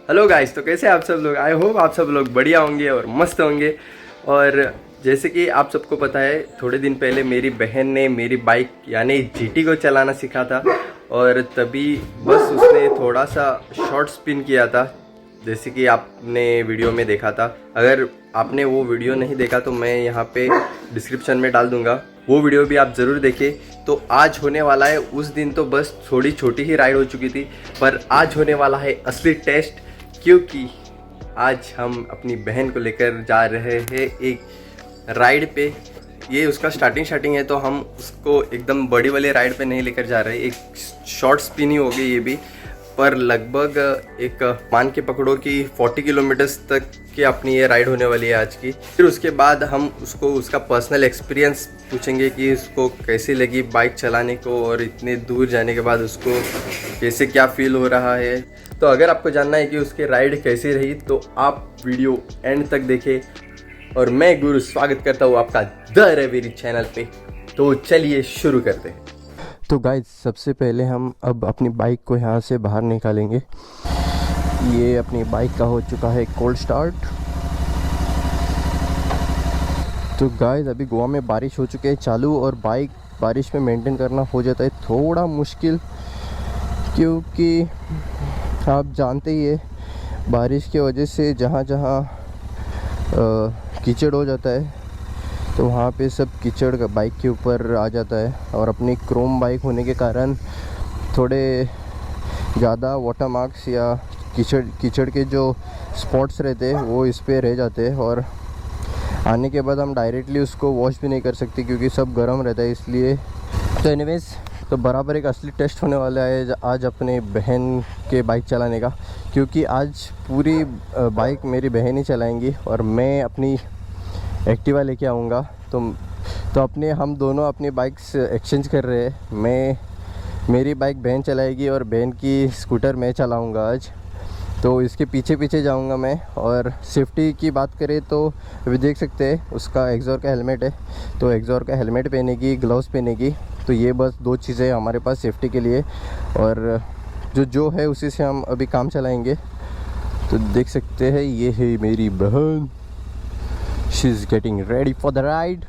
Hello guys, तो कैसे आप सब लोग। आई होप आप सब लोग बढ़िया होंगे और मस्त होंगे। और जैसे कि आप सबको पता है, थोड़े दिन पहले मेरी बहन ने मेरी बाइक यानी जीटी को चलाना सीखा था और तभी बस उसने थोड़ा सा शॉर्ट स्पिन किया था, जैसे कि आपने वीडियो में देखा था। अगर आपने वो वीडियो नहीं देखा तो मैं यहाँ पे डिस्क्रिप्शन में डाल दूंगा, वो वीडियो भी आप ज़रूर देखें। तो आज होने वाला है, उस दिन तो बस थोड़ी छोटी ही राइड हो चुकी थी, पर आज होने वाला है असली टेस्ट, क्योंकि आज हम अपनी बहन को लेकर जा रहे हैं एक राइड पे। ये उसका स्टार्टिंग है, तो हम उसको एकदम बड़ी वाली राइड पे नहीं लेकर जा रहे। एक शॉर्ट स्पिन ही होगी ये भी, पर लगभग एक मान के पकड़ो कि 40 किलोमीटर्स तक की अपनी ये राइड होने वाली है आज की। फिर उसके बाद हम उसको उसका पर्सनल एक्सपीरियंस पूछेंगे कि उसको कैसी लगी बाइक चलाने को, और इतने दूर जाने के बाद उसको कैसे क्या फील हो रहा है। तो अगर आपको जानना है कि उसकी राइड कैसी रही तो आप वीडियो एंड तक देखें। और मैं गुरु स्वागत करता हूँ आपका द रवेरी चैनल पे। तो चलिए शुरू करते हैं। तो गाइस, सबसे पहले हम अब अपनी बाइक को यहाँ से बाहर निकालेंगे। ये अपनी बाइक का हो चुका है कोल्ड स्टार्ट। तो गाइस, अभी गोवा में बारिश हो चुकी है चालू, और बाइक बारिश में मेंटेन करना हो जाता है थोड़ा मुश्किल, क्योंकि आप जानते ही है बारिश की वजह से जहाँ जहाँ कीचड़ हो जाता है तो वहाँ पे सब कीचड़ का बाइक के ऊपर आ जाता है। और अपनी क्रोम बाइक होने के कारण थोड़े ज़्यादा वाटर मार्क्स या कीचड़ के जो स्पॉट्स रहते हैं वो इस पे रह जाते हैं, और आने के बाद हम डायरेक्टली उसको वॉश भी नहीं कर सकते क्योंकि सब गर्म रहता है इसलिए। तो एनीवेज, तो बराबर एक असली टेस्ट होने वाला है आज अपने बहन के बाइक चलाने का, क्योंकि आज पूरी बाइक मेरी बहन ही चलाएंगी और मैं अपनी एक्टिवा लेके आऊँगा। तो हम दोनों अपनी बाइक्स एक्सचेंज कर रहे हैं। मेरी बाइक बहन चलाएगी और बहन की स्कूटर मैं चलाऊँगा आज। तो इसके पीछे पीछे जाऊँगा मैं। और सेफ्टी की बात करें तो अभी देख सकते हैं उसका एक्सॉर का हेलमेट है, तो एक्सॉर का हेलमेट पहनेगी, ग्लव्स पहनेगी। तो ये बस दो चीज़ें हमारे पास सेफ्टी के लिए, और जो है उसी से हम अभी काम चलाएंगे। तो देख सकते हैं ये है मेरी बहन, she is getting ready for the ride.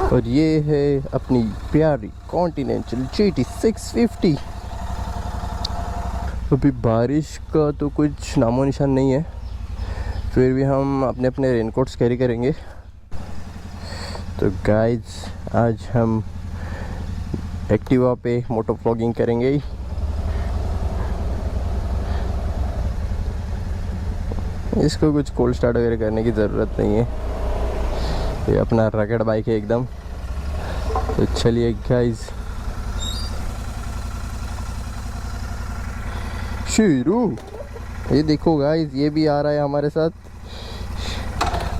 और ये है अपनी प्यारी कॉन्टिनेंटल GT 650। अभी बारिश का तो कुछ नामो निशान नहीं है, फिर भी हम अपने अपने रेनकोट्स कैरी करेंगे। तो गाइस, आज हम एक्टिवा पे मोटो व्लॉगिंग करेंगे। इसको कुछ कोल्ड स्टार्ट वगैरह करने की ज़रूरत नहीं है, ये अपना रगड़ बाइक है एकदम। तो चलिए गाइस, शुरू। ये देखो गाइस, ये भी आ रहा है हमारे साथ।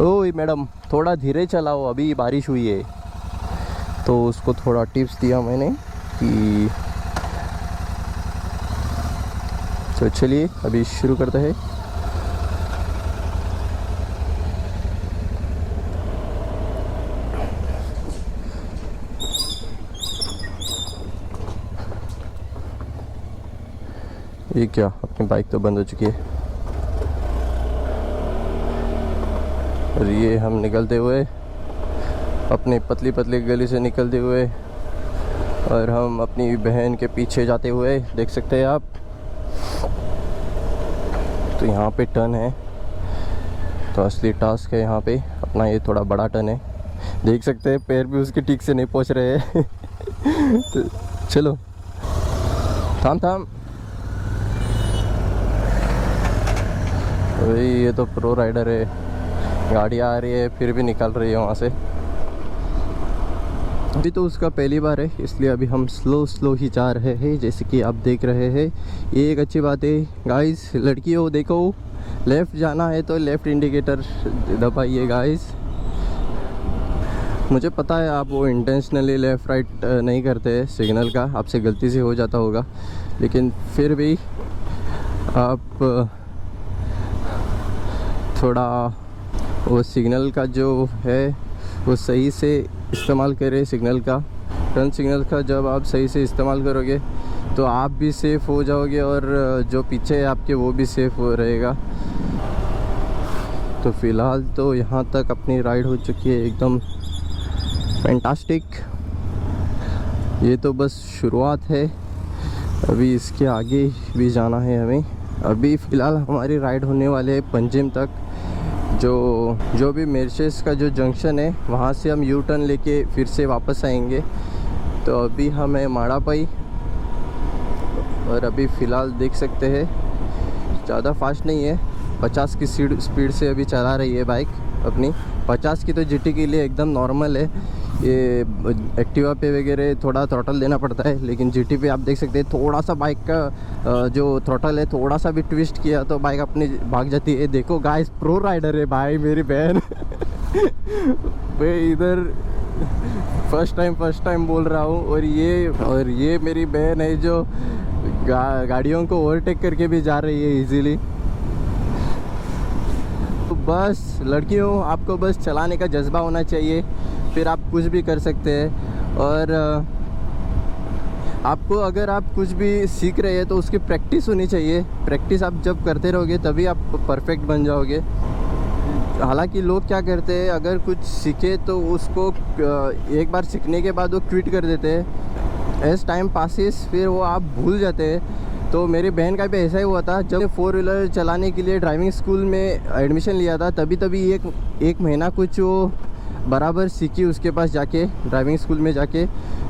ओए मैडम, थोड़ा धीरे चलाओ, अभी बारिश हुई है। तो उसको थोड़ा टिप्स दिया मैंने कि तो चलिए अभी शुरू करते हैं। ये क्या, अपनी बाइक तो बंद हो चुकी है। और ये हम निकलते हुए अपनी पतली पतली गली से निकलते हुए, और हम अपनी बहन के पीछे जाते हुए देख सकते हैं आप। तो यहाँ पे टर्न है, तो असली टास्क है यहाँ पे अपना। ये थोड़ा बड़ा टर्न है, देख सकते हैं पैर भी उसके ठीक से नहीं पहुँच रहे हैं। तो चलो, थाम। भाई ये तो प्रो राइडर है, गाड़ी आ रही है फिर भी निकल रही है वहाँ से। अभी तो उसका पहली बार है, इसलिए अभी हम स्लो ही जा रहे हैं, जैसे कि आप देख रहे हैं। ये एक अच्छी बात है गाइस। लड़कियों देखो, लेफ़्ट जाना है तो लेफ़्ट इंडिकेटर दबाइए गाइस। मुझे पता है आप वो इंटेंशनली लेफ़्ट राइट नहीं करते सिग्नल का, आपसे गलती से हो जाता होगा, लेकिन फिर भी आप थोड़ा वो सिग्नल का जो है वो सही से इस्तेमाल करें। सिग्नल का, टर्न सिग्नल का जब आप सही से इस्तेमाल करोगे तो आप भी सेफ़ हो जाओगे और जो पीछे है आपके वो भी सेफ़ हो रहेगा। तो फ़िलहाल तो यहाँ तक अपनी राइड हो चुकी है एकदम फैंटास्टिक। ये तो बस शुरुआत है, अभी इसके आगे भी जाना है हमें। अभी फ़िलहाल हमारी राइड होने वाले है पंजिम तक। जो भी मेर्शेस का जो जंक्शन है वहाँ से हम यू टर्न लेके फिर से वापस आएंगे। तो अभी हम है माड़ापाई और अभी फ़िलहाल देख सकते हैं ज़्यादा फास्ट नहीं है, 50 की स्पीड से अभी चला रही है बाइक अपनी। 50 की तो जीटी के लिए एकदम नॉर्मल है। ये एक्टिवा पे वगैरह थोड़ा थ्रॉटल देना पड़ता है, लेकिन जीटी पे आप देख सकते हैं थोड़ा सा बाइक का जो थ्रॉटल है थोड़ा सा भी ट्विस्ट किया तो बाइक अपनी भाग जाती है। देखो गाइस, प्रो राइडर है भाई मेरी बहन। मैं इधर फर्स्ट टाइम बोल रहा हूँ और ये मेरी बहन है जो गाड़ियों को ओवरटेक करके भी जा रही है इजीली। तो बस लड़कियों, आपको बस चलाने का जज्बा होना चाहिए, फिर आप कुछ भी कर सकते हैं। और आपको अगर आप कुछ भी सीख रहे हैं तो उसकी प्रैक्टिस होनी चाहिए। प्रैक्टिस आप जब करते रहोगे तभी आप परफेक्ट बन जाओगे। हालांकि लोग क्या करते हैं, अगर कुछ सीखे तो उसको एक बार सीखने के बाद वो क्विट कर देते हैं। एज टाइम पासिस फिर वो आप भूल जाते हैं। तो मेरी बहन का भी ऐसा ही हुआ था। जब 4 व्हीलर चलाने के लिए ड्राइविंग स्कूल में एडमिशन लिया था तभी एक महीना कुछ वो बराबर सीखी उसके पास जाके, ड्राइविंग स्कूल में जाके।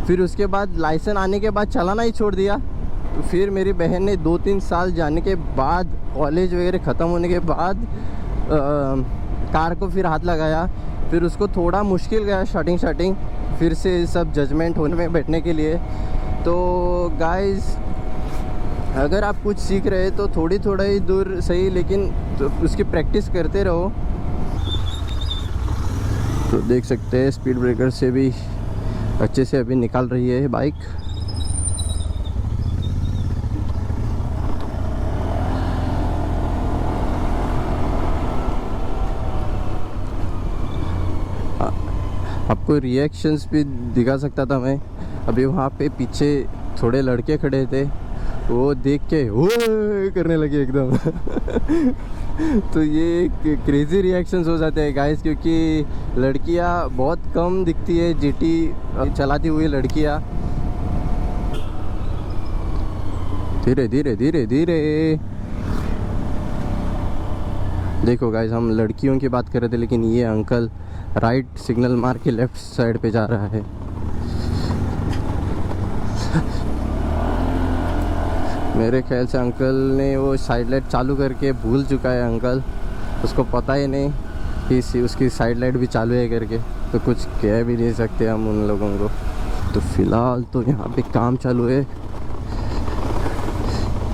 फिर उसके बाद लाइसेंस आने के बाद चलाना ही छोड़ दिया। तो फिर मेरी बहन ने 2-3 साल जाने के बाद, कॉलेज वगैरह ख़त्म होने के बाद कार को फिर हाथ लगाया। फिर उसको थोड़ा मुश्किल गया स्टार्टिंग फिर से सब जजमेंट होने में बैठने के लिए। तो गाइस, अगर आप कुछ सीख रहे हैं तो थोड़ा ही दूर सही, लेकिन तो उसकी प्रैक्टिस करते रहो। तो देख सकते हैं स्पीड ब्रेकर से भी अच्छे से अभी निकाल रही है बाइक। आपको रिएक्शंस भी दिखा सकता था मैं। अभी वहाँ पे पीछे थोड़े लड़के खड़े थे, वो देख के ओए करने लगे एकदम। तो ये क्रेज़ी रिएक्शंस हो जाते हैं गाइस, क्योंकि लड़कियां बहुत कम दिखती है जीटी चलाती हुई लड़कियां। धीरे धीरे धीरे धीरे। देखो गाइस, हम लड़कियों की बात कर रहे थे, लेकिन ये अंकल राइट सिग्नल मार के लेफ़्ट साइड पे जा रहा है। मेरे ख्याल से अंकल ने वो साइड लाइट चालू करके भूल चुका है अंकल, उसको पता ही नहीं कि उसकी साइड लाइट भी चालू है करके। तो कुछ कह भी नहीं सकते हम उन लोगों को। तो फ़िलहाल तो यहाँ पे काम चालू है।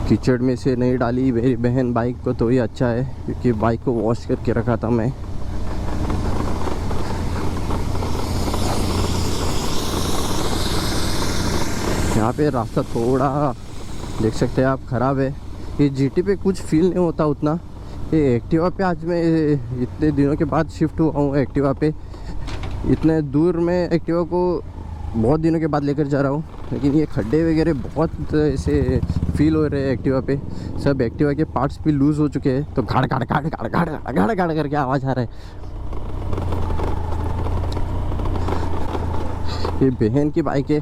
कीचड़ में से नहीं डाली मेरी बहन बाइक को तो ही अच्छा है, क्योंकि बाइक को वॉश करके रखा था मैं। यहाँ पे रास्ता थोड़ा देख सकते हैं आप ख़राब है। ये जीटी पे कुछ फील नहीं होता उतना। ये एक्टिवा पे आज मैं इतने दिनों के बाद शिफ्ट हुआ हूँ एक्टिवा पे। इतने दूर मैं एक्टिवा को बहुत दिनों के बाद लेकर जा रहा हूँ, लेकिन ये खड्डे वगैरह बहुत ऐसे फील हो रहे हैं एक्टिवा पे। सब एक्टिवा के पार्ट्स भी लूज़ हो चुके हैं, तो गाड़ करके आवाज़ आ रहा है। ये बहन की बाइक है,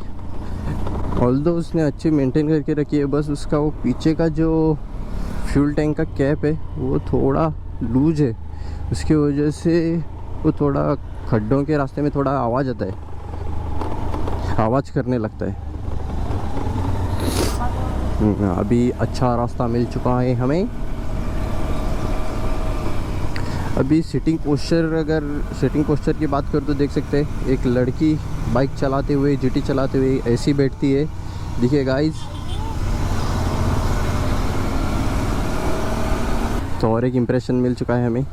ऑल्दो उसने अच्छी मेंटेन करके रखी है। बस उसका वो पीछे का जो फ्यूल टैंक का कैप है वो थोड़ा लूज है, उसकी वजह से वो थोड़ा खड्डों के रास्ते में थोड़ा आवाज़ आता है, आवाज़ करने लगता है। अभी अच्छा रास्ता मिल चुका है हमें। अभी सिटिंग पोस्चर की बात करूँ तो देख सकते हैं एक लड़की बाइक चलाते हुए, जीटी चलाते हुए ऐसी बैठती है, देखिए गाइस। तो और एक इम्प्रेशन मिल चुका है हमें।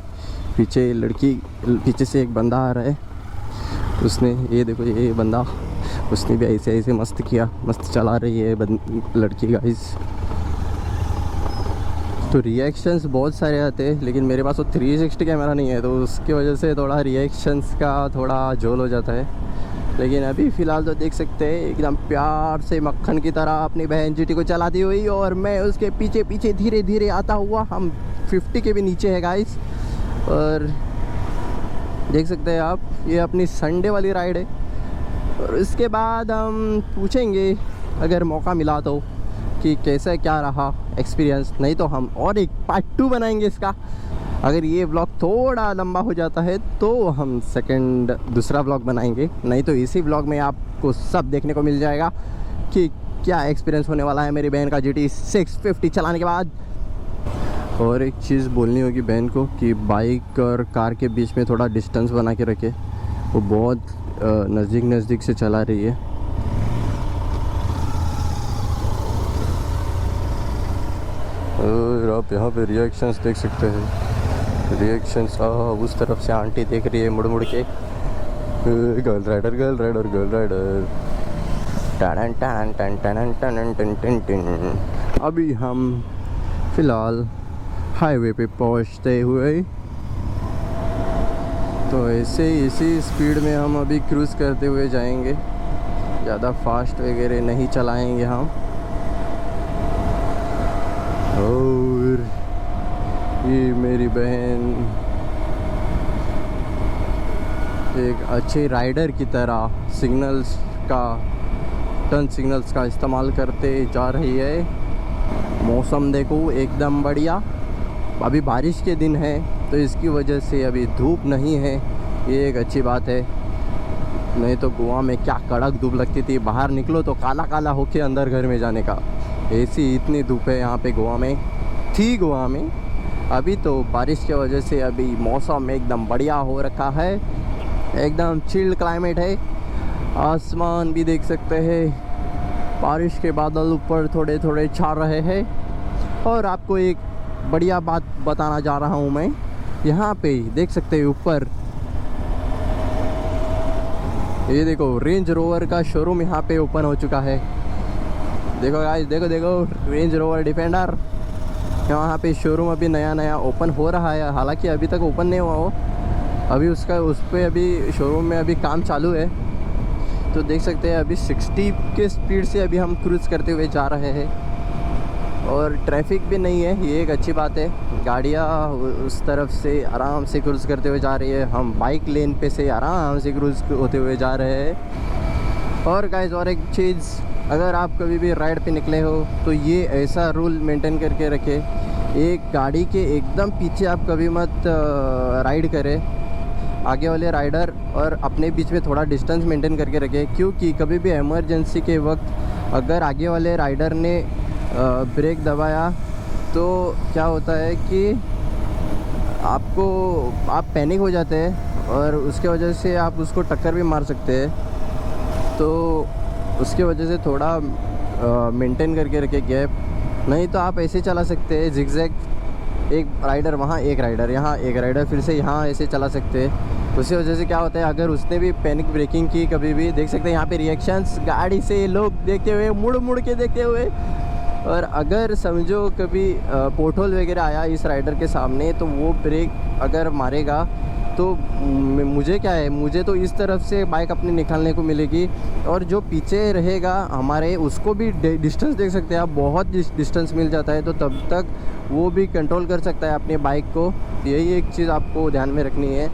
पीछे से एक बंदा आ रहा है, उसने ये देखो, ये बंदा उसने भी ऐसे मस्त किया, मस्त चला रही है लड़की गाइस। तो रिएक्शंस बहुत सारे आते हैं, लेकिन मेरे पास वो 360 कैमरा नहीं है, तो उसकी वजह से थोड़ा रिएक्शंस का थोड़ा झोल हो जाता है। लेकिन अभी फ़िलहाल तो देख सकते हैं एकदम प्यार से मक्खन की तरह अपनी बहन जीटी को चलाती हुई, और मैं उसके पीछे पीछे धीरे धीरे आता हुआ। हम 50 के भी नीचे है गाइस, और देख सकते हैं आप ये अपनी संडे वाली राइड है। और इसके बाद हम पूछेंगे अगर मौका मिला तो कि कैसा क्या रहा एक्सपीरियंस, नहीं तो हम और एक पार्ट 2 बनाएंगे इसका। अगर ये व्लॉग थोड़ा लंबा हो जाता है तो हम दूसरा व्लॉग बनाएंगे, नहीं तो इसी व्लॉग में आपको सब देखने को मिल जाएगा कि क्या एक्सपीरियंस होने वाला है मेरी बहन का GT 650 चलाने के बाद। और एक चीज़ बोलनी होगी बहन को कि बाइक और कार के बीच में थोड़ा डिस्टेंस बना के रखे, वो बहुत नज़दीक से चला रही है। और आप यहाँ पे रिएक्शंस देख सकते हैं, रिएक्शंस। उस तरफ से आंटी देख रही है मुड़ मुड़ के, girl rider girl rider girl rider. टन टन टन टन टन टन टन टन। अभी हम फ़िलहाल हाईवे पे पहुँचते हुए, तो ऐसे इसी स्पीड में हम अभी क्रूज़ करते हुए जाएंगे, ज़्यादा फास्ट वगैरह नहीं चलाएंगे हम। और ये मेरी बहन एक अच्छे राइडर की तरह टर्न सिग्नल्स का इस्तेमाल करते जा रही है। मौसम देखो एकदम बढ़िया, अभी बारिश के दिन है तो इसकी वजह से अभी धूप नहीं है, ये एक अच्छी बात है। नहीं तो गोवा में क्या कड़क धूप लगती थी, बाहर निकलो तो काला काला होके अंदर घर में जाने का। ऐसी इतनी धूप है यहाँ पे गोवा में। अभी तो बारिश की वजह से अभी मौसम एकदम बढ़िया हो रखा है, एकदम चिल्ड क्लाइमेट है। आसमान भी देख सकते हैं, बारिश के बादल ऊपर थोड़े थोड़े छा रहे हैं। और आपको एक बढ़िया बात बताना जा रहा हूँ मैं, यहाँ पे देख सकते हैं ऊपर, ये देखो रेंज रोवर का शोरूम यहाँ पे ओपन हो चुका है। देखो गाइस, देखो रेंज रोवर डिफेंडर, यहाँ पे शोरूम अभी नया ओपन हो रहा है। हालांकि अभी तक ओपन नहीं हुआ हो, अभी उस पर अभी शोरूम में अभी काम चालू है। तो देख सकते हैं अभी 60 के स्पीड से अभी हम क्रूज़ करते हुए जा रहे हैं, और ट्रैफिक भी नहीं है, ये एक अच्छी बात है। गाड़ियाँ उस तरफ से आराम से क्रूज़ करते हुए जा रही है, हम बाइक लेन पे से आराम से क्रूज़ होते हुए जा रहे हैं। और गाइस, और एक चीज़, अगर आप कभी भी राइड पे निकले हो तो ये ऐसा रूल मेंटेन करके रखें, एक गाड़ी के एकदम पीछे आप कभी मत राइड करें, आगे वाले राइडर और अपने बीच में थोड़ा डिस्टेंस मेंटेन करके रखें। क्योंकि कभी भी इमरजेंसी के वक्त अगर आगे वाले राइडर ने ब्रेक दबाया तो क्या होता है कि आप पैनिक हो जाते हैं और उसके वजह से आप उसको टक्कर भी मार सकते हैं। तो उसके वजह से थोड़ा मेंटेन करके रखे गैप, नहीं तो आप ऐसे चला सकते हैं जिगजैग, एक राइडर वहाँ, एक राइडर यहाँ, एक राइडर फिर से यहाँ, ऐसे चला सकते हैं। उसी वजह से क्या होता है, अगर उसने भी पैनिक ब्रेकिंग की कभी भी, देख सकते हैं यहाँ पे रिएक्शंस गाड़ी से लोग देखते हुए, मुड़ के देखते हुए। और अगर समझो कभी पोर्टहोल वगैरह आया इस राइडर के सामने, तो वो ब्रेक अगर मारेगा तो मुझे क्या है, मुझे तो इस तरफ से बाइक अपनी निकालने को मिलेगी, और जो पीछे रहेगा हमारे उसको भी डिस्टेंस देख सकते हैं आप, बहुत डिस्टेंस मिल जाता है, तो तब तक वो भी कंट्रोल कर सकता है अपनी बाइक को। यही एक चीज़ आपको ध्यान में रखनी है।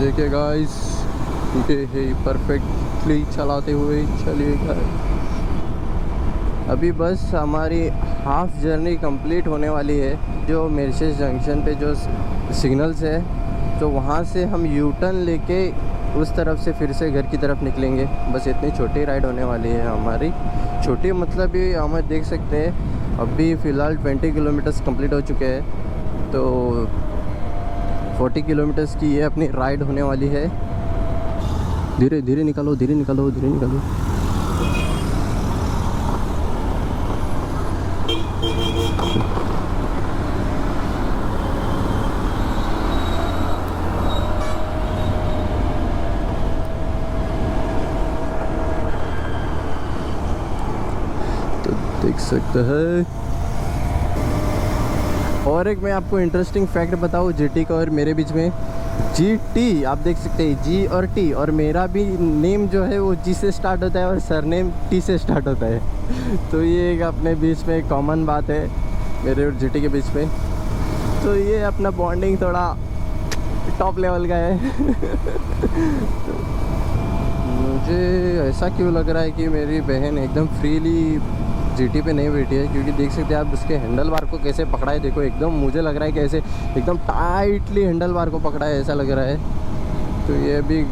देखिए गाइस, ये है परफेक्टली चलाते हुए चलिएगा। अभी बस हमारी हाफ जर्नी कंप्लीट होने वाली है। जो मेरसेस जंक्शन पे जो सिग्नल्स है, तो वहाँ से हम यू टर्न लेके उस तरफ से फिर से घर की तरफ निकलेंगे। बस इतनी छोटी राइड होने वाली है हमारी, छोटी मतलब ये हम देख सकते हैं अभी फ़िलहाल 20 किलोमीटर्स कंप्लीट हो चुके हैं, तो 40 किलोमीटर्स की ये अपनी राइड होने वाली है। धीरे धीरे निकालो, धीरे निकालो, धीरे निकालो। तो देख सकते हैं, और एक मैं आपको इंटरेस्टिंग फैक्ट बताऊँ जीटी का और मेरे बीच में। जीटी आप देख सकते हैं, जी और टी, और मेरा भी नेम जो है वो जी से स्टार्ट होता है और सरनेम टी से स्टार्ट होता है। तो ये एक अपने बीच में एक कॉमन बात है मेरे और जीटी के बीच में। तो ये अपना बॉन्डिंग थोड़ा टॉप लेवल का है। मुझे ऐसा क्यों लग रहा है कि मेरी बहन एकदम फ्रीली जीटी पे नहीं बैठी है, क्योंकि देख सकते हैं आप उसके हैंडल बार को कैसे पकड़ा है। देखो एकदम मुझे लग रहा है कि ऐसे एकदम टाइटली हैंडल बार को पकड़ा है, ऐसा लग रहा है। तो ये भी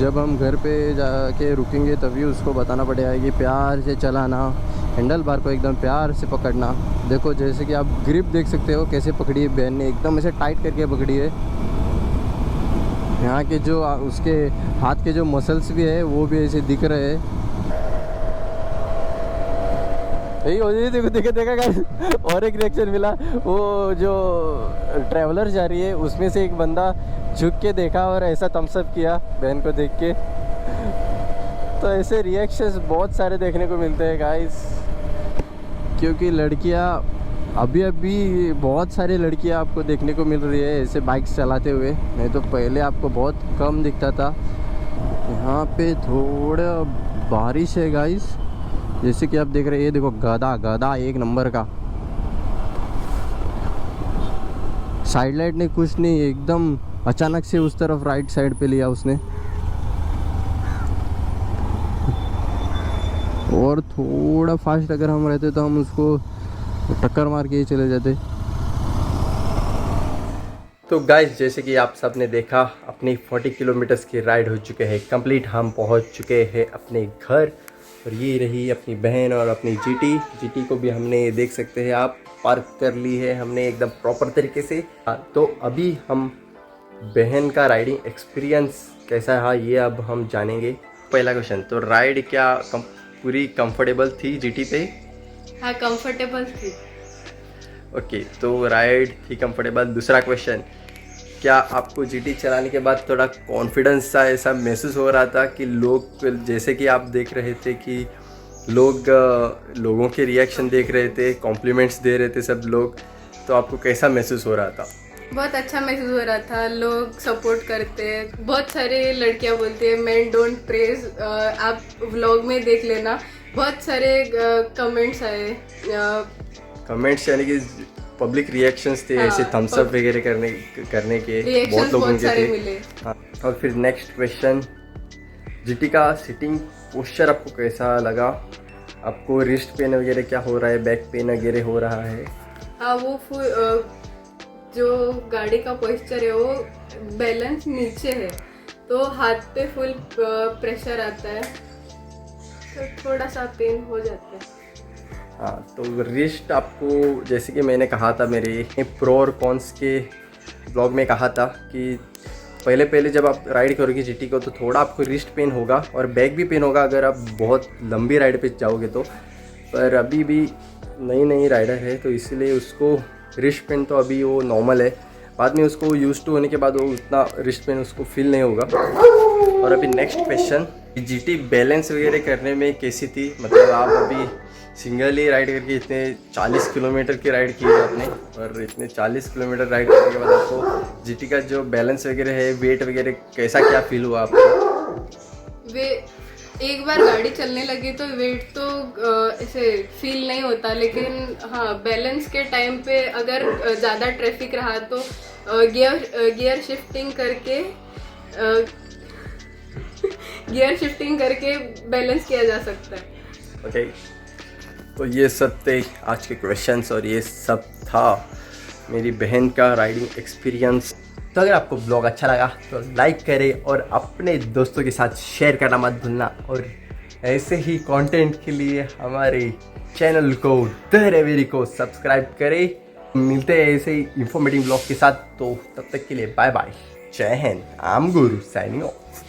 जब हम घर पे जाके रुकेंगे तभी उसको बताना पड़ेगा कि प्यार से चलाना, हैंडल बार को एकदम प्यार से पकड़ना। देखो जैसे कि आप ग्रिप देख सकते हो कैसे पकड़ी है बहन ने, एकदम ऐसे टाइट करके पकड़ी है। यहाँ के जो उसके हाथ के जो मसल्स भी है वो भी ऐसे दिख रहे हैं। यही हो जाए, देखो देखा गाइस। और एक रिएक्शन मिला, वो जो ट्रैवलर जा रही है उसमें से एक बंदा झुक के देखा और ऐसा थम्स अप किया बहन को देख के। तो ऐसे रिएक्शंस बहुत सारे देखने को मिलते हैं गाइस, क्योंकि लड़कियां अभी बहुत सारी लड़कियां आपको देखने को मिल रही है ऐसे बाइक्स चलाते हुए। नहीं तो पहले आपको बहुत कम दिखता था। यहाँ पे थोड़ा बारिश है गाइस, जैसे कि आप देख रहे हैं। ये देखो गधा एक नंबर का। साइड लाइट ने कुछ नहीं, एकदम अचानक से उस तरफ राइट साइड पे लिया उसने। और थोड़ा फास्ट अगर हम रहते तो हम उसको टक्कर मार के ही चले जाते। तो गाइस जैसे कि आप सब ने देखा, अपनी 40 किलोमीटर्स की राइड हो चुके हैं कंप्लीट। हम पहुंच चुके हैं अपने घर, और ये रही अपनी बहन और अपनी जीटी को भी हमने देख सकते हैं आप पार्क कर ली है हमने एकदम प्रॉपर तरीके से। तो अभी हम बहन का राइडिंग एक्सपीरियंस कैसा रहा ये अब हम जानेंगे। पहला क्वेश्चन, तो राइड क्या पूरी कंफर्टेबल थी जीटी पे? हाँ कंफर्टेबल थी। ओके, तो राइड थी कंफर्टेबल। दूसरा क्वेश्चन, क्या आपको जीटी चलाने के बाद थोड़ा कॉन्फिडेंस सा ऐसा महसूस हो रहा था कि लोग, जैसे कि आप देख रहे थे कि लोगों के रिएक्शन देख रहे थे, कॉम्प्लीमेंट्स दे रहे थे सब लोग, तो आपको कैसा महसूस हो रहा था? बहुत अच्छा महसूस हो रहा था, लोग सपोर्ट करते हैं। बहुत सारे लड़कियां बोलती है मेन डोंट प्रेज, आप व्लॉग में देख लेना। बहुत सारे कमेंट्स आए, कमेंट्स यानी कि पब्लिक रिएक्शंस थे। हाँ, ऐसे थम्स अप वगैरह करने के बहुत लोगों के थे। मिले। हाँ, और फिर नेक्स्ट क्वेश्चन, जीटी का सिटिंग पोस्चर आपको कैसा लगा? आपको रिस्ट पेन वगैरह क्या हो रहा है, बैक पेन वगैरह हो रहा है? हाँ वो जो गाड़ी का पोस्चर है वो बैलेंस नीचे है, तो हाथ पे फुल प्रेशर आता है, तो थोड़ा सा पेन हो जाता है। हाँ, तो रिस्ट आपको, जैसे कि मैंने कहा था मेरे प्रो और कॉन्स के ब्लॉग में कहा था कि पहले जब आप राइड करोगे जीटी को तो थोड़ा आपको रिस्ट पेन होगा और बैक भी पेन होगा अगर आप बहुत लंबी राइड पे जाओगे तो। पर अभी भी नई राइडर है तो इसलिए उसको रिस्ट पेन तो अभी वो नॉर्मल है, बाद में उसको यूज टू होने के बाद वो उतना रिस्ट पेन उसको फील नहीं होगा। और अभी नेक्स्ट क्वेश्चन, जीटी बैलेंस वगैरह करने में कैसी थी? मतलब आप अभी सिंगल ही राइड करके इतने 40 किलोमीटर की राइड की है आपने, और इतने 40 किलोमीटर राइड करने के बाद आपको जीटी का जो बैलेंस वगैरह है, वेट वगैरह कैसा क्या फील हुआ आपको? वे एक बार गाड़ी चलने लगी तो वेट तो ऐसे फील नहीं होता, लेकिन हाँ बैलेंस के टाइम पे अगर ज़्यादा ट्रैफिक रहा तो गियर शिफ्टिंग करके बैलेंस किया जा सकता है। ओके, तो ये सब थे आज के क्वेश्चंस और ये सब था मेरी बहन का राइडिंग एक्सपीरियंस। तो अगर आपको ब्लॉग अच्छा लगा तो लाइक करें और अपने दोस्तों के साथ शेयर करना मत भूलना, और ऐसे ही कंटेंट के लिए हमारे चैनल को द रेवेरी को सब्सक्राइब करें। मिलते हैं ऐसे ही इंफॉर्मेटिव ब्लॉग के साथ, तो तब तक के लिए बाय बाय, जय Hind, I am Guru signing off.